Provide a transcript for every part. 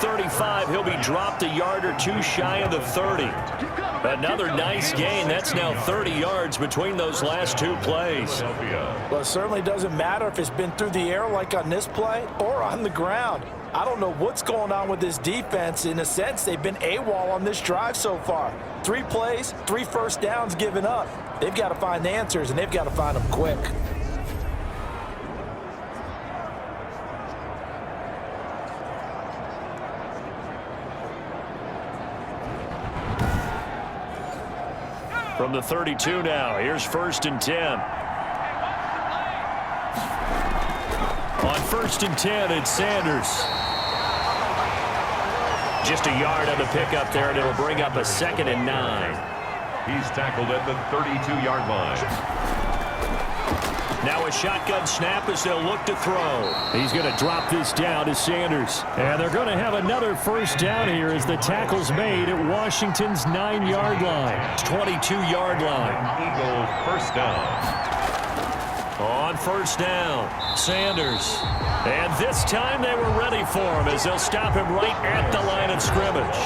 35. He'll be dropped a yard or two shy of the 30. Another nice gain. That's now 30 yards between those last two plays. Well, it certainly doesn't matter if it's been through the air like on this play or on the ground. I don't know what's going on with this defense. In a sense, they've been AWOL on this drive so far. 3 plays, 3 first downs given up. They've got to find answers, and they've got to find them quick. From the 32 now, here's 1st and 10. On 1st and 10, it's Sanders. Just a yard on the pickup there, and it'll bring up a 2nd and 9. He's tackled at the 32-yard line. Now a shotgun snap as they'll look to throw. He's going to drop this down to Sanders. And they're going to have another first down here as the tackle's made at Washington's 9-yard line. 22-yard line. Eagles first down. On first down, Sanders. And this time they were ready for him as they'll stop him right at the line of scrimmage.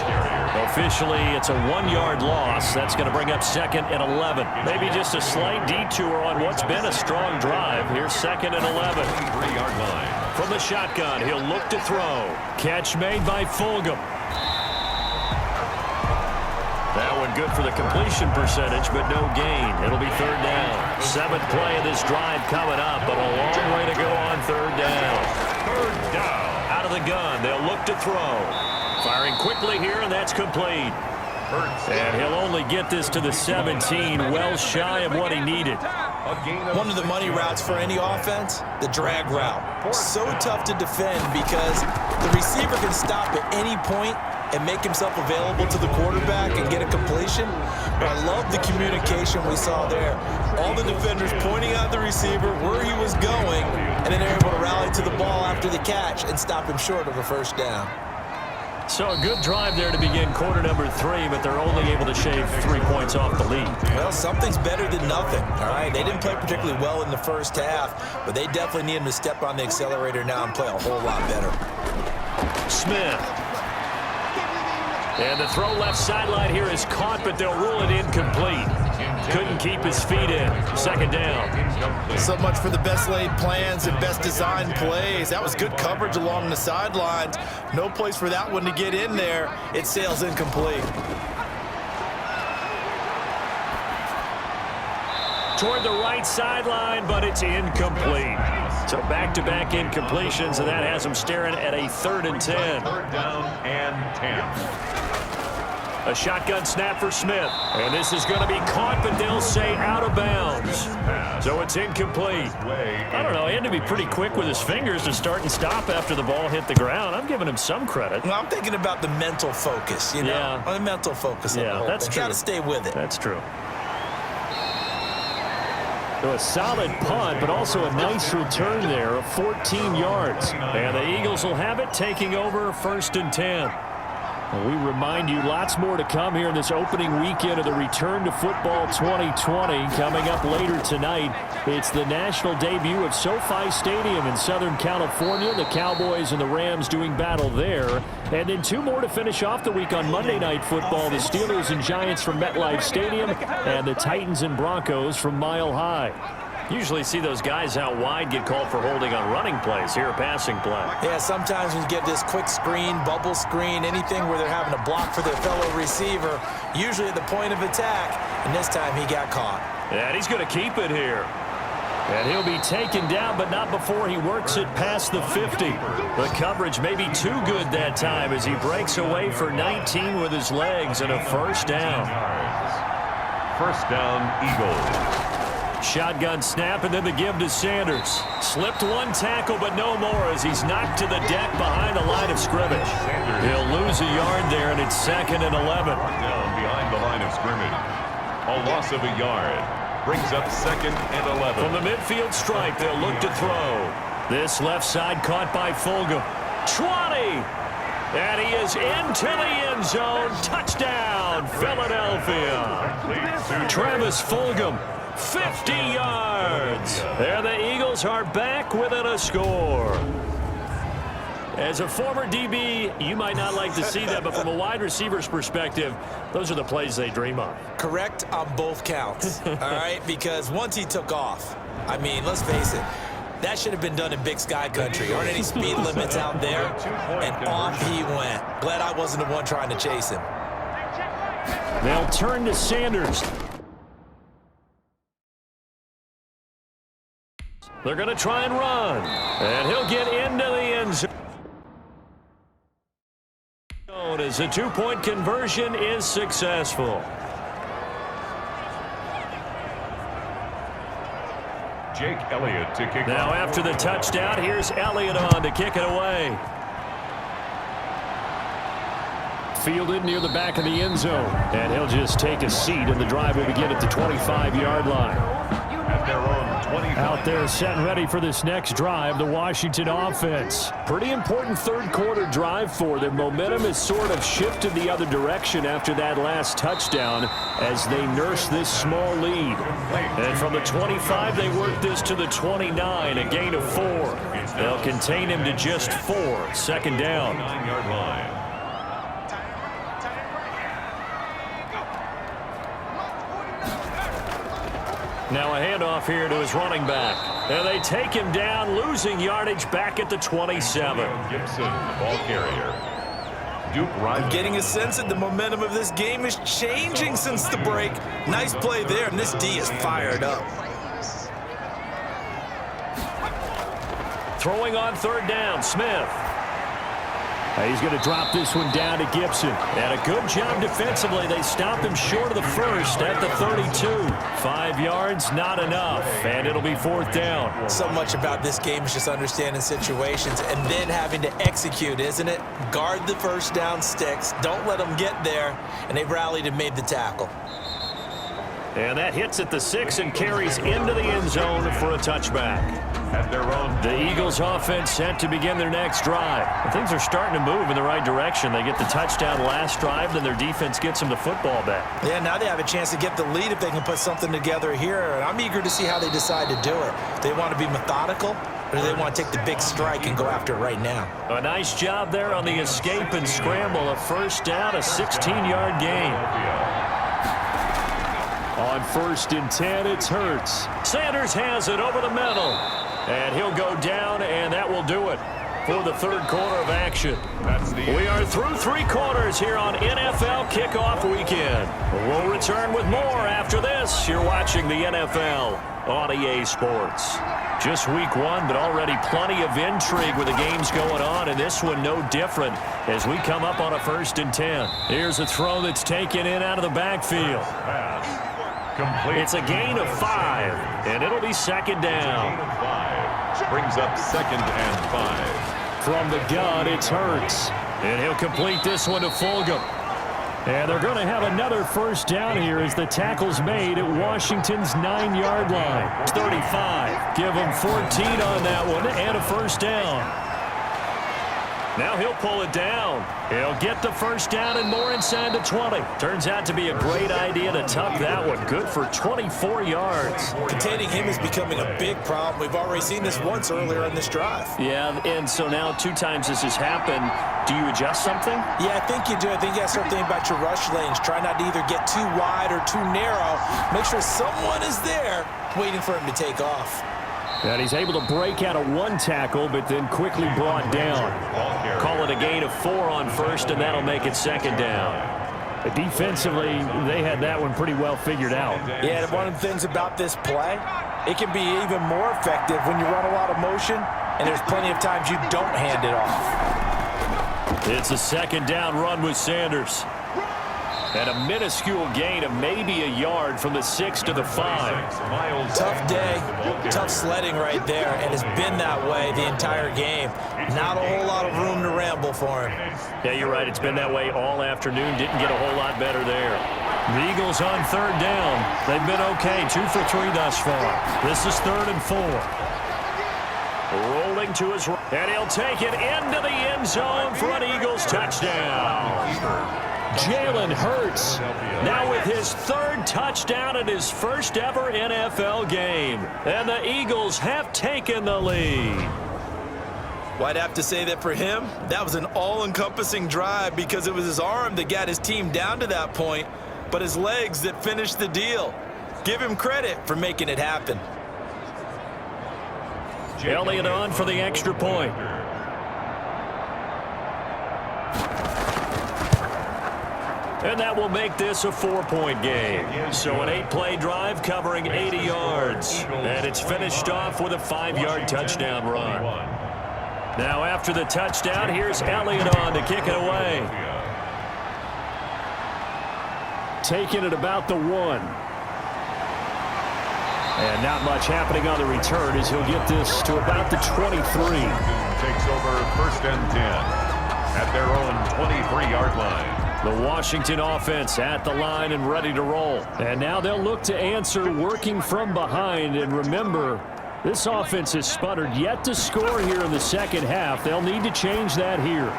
Officially, it's a 1-yard loss. That's going to bring up 2nd and 11. Maybe just a slight detour on what's been a strong drive. Here's 2nd and 11. 3-yard line. From the shotgun, he'll look to throw. Catch made by Fulgham. That one good for the completion percentage, but no gain. It'll be 3rd down. 7th play of this drive coming up, but a long way to go on 3rd down. 3rd down. Out of the gun, they'll look to throw. Firing quickly here, and that's complete. And he'll only get this to the 17, well shy of what he needed. One of the money routes for any offense, the drag route. So tough to defend because the receiver can stop at any point and make himself available to the quarterback and get a completion. But I love the communication we saw there. All the defenders pointing out the receiver where he was going, and then they're able to rally to the ball after the catch and stop him short of a first down. So a good drive there to begin quarter number 3, but they're only able to shave 3 points off the lead. Well, something's better than nothing, all right? They didn't play particularly well in the first half, but they definitely need him to step on the accelerator now and play a whole lot better. Smith. And the throw left sideline here is caught, but they'll rule it incomplete. Couldn't keep his feet in. 2nd down. So much for the best laid plans and best designed plays. That was good coverage along the sidelines. No place for that one to get in there. It sails incomplete. Toward the right sideline, but it's incomplete. So back-to-back incompletions, and that has them staring at a 3rd and 10. 3rd down and 10. A shotgun snap for Smith. And this is going to be caught, but they'll say out of bounds. So it's incomplete. I don't know. He had to be pretty quick with his fingers to start and stop after the ball hit the ground. I'm giving him some credit. Well, I'm thinking about the mental focus, you know? Yeah. The mental focus of the whole that's thing. true. Got to stay with it. That's true. So a solid punt, but also a nice return there of 14 yards. And the Eagles will have it, taking over 1st and 10. Well, we remind you lots more to come here in this opening weekend of the Return to Football 2020. Coming up later tonight, it's the national debut of SoFi Stadium in Southern California. The Cowboys and the Rams doing battle there. And then 2 more to finish off the week on Monday Night Football. The Steelers and Giants from MetLife Stadium and the Titans and Broncos from Mile High. Usually see those guys out wide get called for holding on running plays. Here, a passing play. Yeah, sometimes when you get this quick screen, bubble screen, anything where they're having to block for their fellow receiver, usually at the point of attack, and this time he got caught. And he's going to keep it here. And he'll be taken down, but not before he works it past the 50. The coverage may be too good that time as he breaks away for 19 with his legs and a first down. First down, Eagles. Shotgun snap, and then the give to Sanders. Slipped one tackle, but no more as he's knocked to the deck behind the line of scrimmage. He'll lose a yard there, and it's 2nd and 11. Down behind the line of scrimmage. A loss of a yard. Brings up 2nd and 11. From the midfield stripe, they'll look to throw. This left side caught by Fulgham. 20! And he is into the end zone. Touchdown, Philadelphia. Travis Fulgham. 50 yards. There the Eagles are back within a score. As a former DB, you might not like to see that, but from a wide receiver's perspective, those are the plays they dream of. Correct on both counts, all right? Because once he took off, I mean, let's face it, that should have been done in Big Sky Country. Aren't any speed limits out there? And off he went. Glad I wasn't the one trying to chase him. They'll turn to Sanders. They're going to try and run. And he'll get into the end zone. As a two-point conversion is successful. Jake Elliott to kick Now off. after the touchdown, here's Elliott on to kick it away. Fielded near the back of the end zone. And he'll just take a seat, and the drive will begin at the 25-yard line. At their own 25. Out there set and ready for this next drive, the Washington offense. Pretty important third-quarter drive for them. Momentum has sort of shifted the other direction after that last touchdown as they nurse this small lead. And from the 25, they work this to the 29, a gain of 4. They'll contain him to just 4, second down. 9-yard line. Now a handoff here to his running back. And they take him down, losing yardage back at the 27. Gibson, the ball carrier. Duke Riley. I'm getting a sense that the momentum of this game is changing since the break. Nice play there, and this D is fired up. Throwing on third down, Smith. He's going to drop this one down to Gibson. And a good job defensively. They stop him short of the first at the 32. 5 yards, not enough. And it'll be fourth down. So much about this game is just understanding situations and then having to execute, isn't it? Guard the first down sticks. Don't let them get there. And they rallied and made the tackle. And that hits at the 6 and carries into the end zone for a touchback. At their own. The Eagles offense set to begin their next drive. And things are starting to move in the right direction. They get the touchdown last drive, then their defense gets them the football back. Yeah, now they have a chance to get the lead if they can put something together here. And I'm eager to see how they decide to do it. They want to be methodical, or do they want to take the big strike and go after it right now? A nice job there on the escape and scramble. A first down, a 16-yard gain. On first and 10, it's Hurts. Sanders has it over the middle. And he'll go down, and that will do it for the third quarter of action. We are through 3 quarters here on NFL Kickoff Weekend. We'll return with more after this. You're watching the NFL on EA Sports. Just week 1, but already plenty of intrigue with the games going on, and this one no different as we come up on a first and 10. Here's a throw that's taken in out of the backfield. Complete. It's a gain of 5, and it'll be second down. Gain of 5. Brings up second and 5. From the gun, it's Hurts. And he'll complete this one to Fulgham. And they're going to have another first down here as the tackle's made at Washington's 9-yard line. 35. Give them 14 on that one and a first down. Now he'll pull it down. He'll get the first down and more inside the 20. Turns out to be a great idea to tuck that one. Good for 24 yards. Containing him is becoming a big problem. We've already seen this once earlier in this drive. Yeah, and so now 2 times this has happened. Do you adjust something? Yeah, I think you do. I think you have to start thinking about your rush lanes. Try not to either get too wide or too narrow. Make sure someone is there waiting for him to take off. And he's able to break out of 1 tackle, but then quickly brought down. Call it a gain of 4 on first, and that'll make it second down. Defensively, they had that one pretty well figured out. Yeah, and one of the things about this play, it can be even more effective when you run a lot of motion, and there's plenty of times you don't hand it off. It's a second down run with Sanders. And a minuscule gain of maybe a yard from the 6 to the 5. Tough day, tough sledding right there, and it's been that way the entire game. Not a whole lot of room to ramble for him. Yeah, you're right. It's been that way all afternoon. Didn't get a whole lot better there. The Eagles on third down. They've been okay, 2 for 3 thus far. This is 3rd and 4. Rolling to his right, and he'll take it into the end zone for an Eagles touchdown. Jalen Hurts now with his 3rd touchdown in his first ever NFL game. And the Eagles have taken the lead. Well, I'd have to say that for him, that was an all-encompassing drive because it was his arm that got his team down to that point, but his legs that finished the deal. Give him credit for making it happen. Elliott on for the extra point. And that will make this a 4-point game. So an 8-play drive covering 80 yards. And it's finished off with a 5-yard touchdown run. Now after the touchdown, here's Elliott on to kick it away. Taking it about the 1. And not much happening on the return as he'll get this to about the 23. Takes over 1st and 10 at their own 23-yard line. The Washington offense at the line and ready to roll. And now they'll look to answer working from behind. And remember, this offense has sputtered yet to score here in the second half. They'll need to change that here.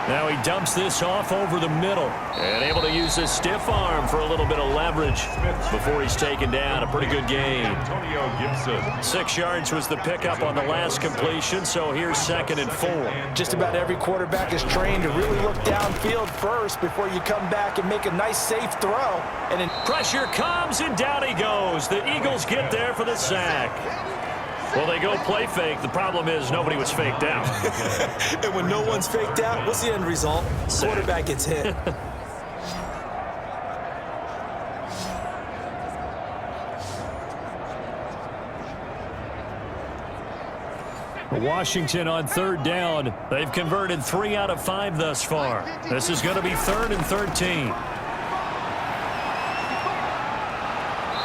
Now he dumps this off over the middle and able to use his stiff arm for a little bit of leverage before he's taken down. A pretty good game. 6 yards was the pickup on the last completion, so here's 2nd and 4. Just about every quarterback is trained to really look downfield first before you come back and make a nice, safe throw. And then pressure comes, and down he goes. The Eagles get there for the sack. Well, they go play fake. The problem is nobody was faked out. And when no one's faked out, what's the end result? Quarterback gets hit. Washington on 3rd down. They've converted 3 out of 5 thus far. This is going to be 3rd and 13.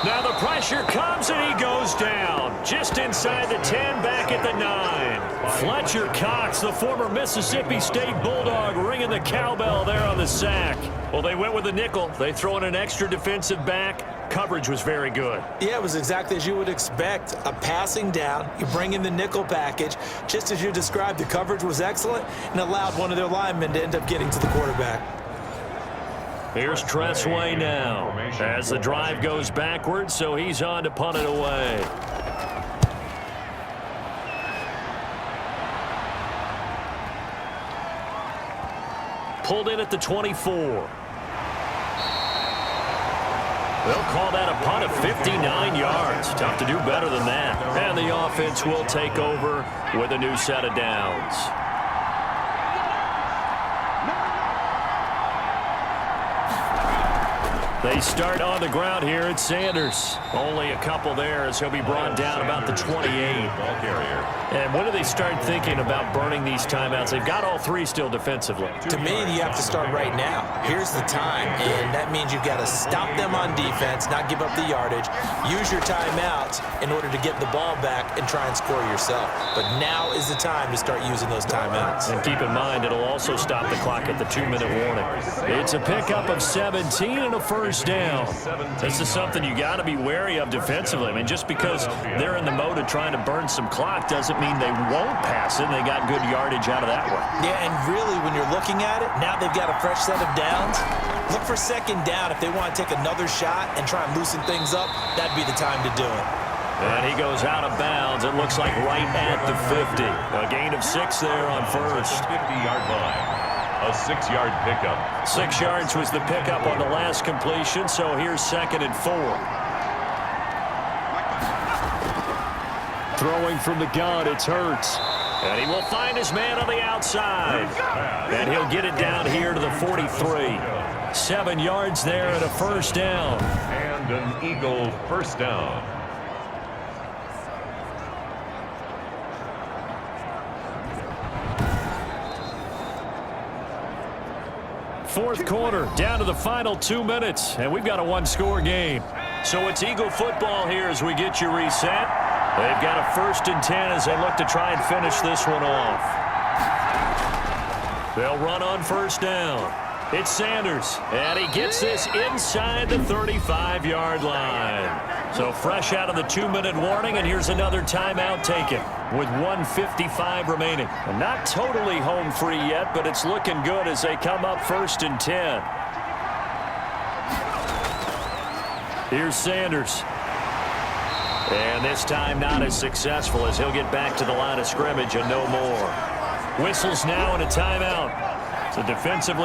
Now the pressure comes, and he goes down. Just inside the 10, back at the 9. Fletcher Cox, the former Mississippi State Bulldog, ringing the cowbell there on the sack. Well, they went with a nickel. They throw in an extra defensive back. Coverage was very good. Yeah, it was exactly as you would expect. A passing down, you bring in the nickel package. Just as you described, the coverage was excellent and allowed one of their linemen to end up getting to the quarterback. Here's Tressway now as the drive goes backwards, so he's on to punt it away. Pulled in at the 24. They'll call that a punt of 59 yards. Tough to do better than that. And the offense will take over with a new set of downs. They start on the ground here at Sanders. Only a couple there as he'll be brought down about the 28. And when do they start thinking about burning these timeouts? They've got all 3 still defensively. To me, you have to start right now. Here's the time, and that means you've got to stop them on defense, not give up the yardage, use your timeouts in order to get the ball back and try and score yourself. But now is the time to start using those timeouts. And keep in mind, it'll also stop the clock at the 2-minute warning. It's a pickup of 17 and a first down. This is something you got to be wary of defensively. I mean, just because they're in the mode of trying to burn some clock doesn't mean they won't pass it. They got good yardage out of that one. Yeah, and really, when you're looking at it, now they've got a fresh set of downs. Look for 2nd down. If they want to take another shot and try and loosen things up, that'd be the time to do it. And he goes out of bounds. It looks like right at the 50. A gain of 6 there on first. 50-yard line. A 6-yard pickup. 6 yards was the pickup on the last completion, so here's 2nd and 4. Throwing from the gun, it's Hurts. And he will find his man on the outside. And he'll get it down here to the 43. 7 yards there and a first down. And an Eagle first down. Fourth quarter, down to the final 2 minutes, and we've got a 1-score game. So it's Eagle football here as we get you reset. They've got a 1st and 10 as they look to try and finish this one off. They'll run on first down. It's Sanders, and he gets this inside the 35-yard line. So fresh out of the 2-minute warning, and here's another timeout taken with 1:55 remaining. And not totally home free yet, but it's looking good as they come up 1st and 10. Here's Sanders. And this time not as successful as he'll get back to the line of scrimmage and no more. Whistles now and a timeout. So defensively.